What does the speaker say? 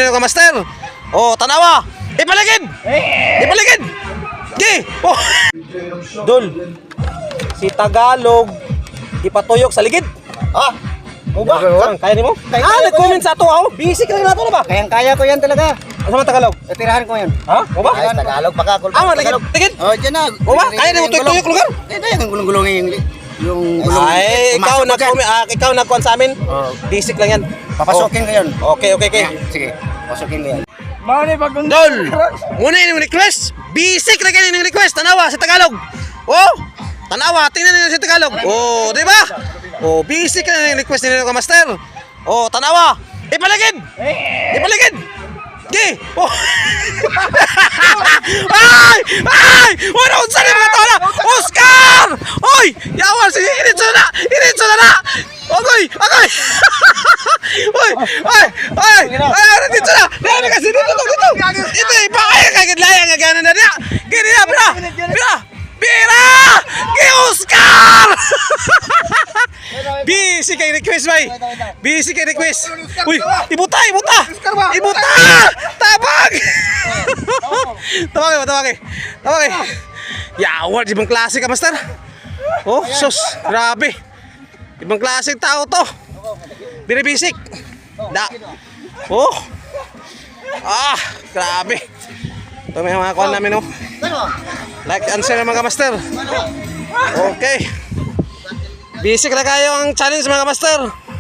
ninyo ka master. Oh, tanawa. Ipaligid. Ipaligid. Gi. Oh. Dol. Si Tagalog ipatuyok sa ligid. Ah. O ba? Kaya ni mo? Nag-comment sa ato ako. Busy ka na nato na ba? Kayang-kaya ko yan talaga. Ano man Tagalog? Tirahan ko yan. Ha? O ba? Ayan, Tagalog pa ka. Ligid. Oh, dyan na. O ba? Kaya na mo tuyok lugar? Ito yung gulong-gulongin yung gulong. Ay, ikaw nagkuhan sa amin. Basic lang yan. Papasukin ko yun. Okay. Sige, pasukin ko yan. Dol! Muna yung request. Basic na kayo yung request. Tanawa sa Tagalog. Oh! Tanawa, tingnan niyo sa Tagalog. Oh, di ba? Oh, basic na yung request ninyo ka master. Oh, tanawa. Ipaligid! Ipaligid! Gi! Oh! Ay! Ay! Wala kong sali mga tao na! Oscar! Oy! Yawan! Initso na! Initso na! Agoy! Agoy! Oy! Oy! Oy! Ay! Initso na! Dito kasi! Dito! Ito! Ipakaya kagad layang nga ganan na niya! Gini na! Pira! Pira! Pira! Gi Oscar! Busy kay request bay. Busy kay request. Uy, ibuta. Ibuta! Tabag! Tawag. Yawar, ibang klase ka, master. Oh, sus, grabe. Ibang klase tao to. Very basic. Da. Oh. Ah, grabe. Ito may mga kuhan namin, oh. Like and share mga master. Okay. Basic na kayo ang challenge mga master.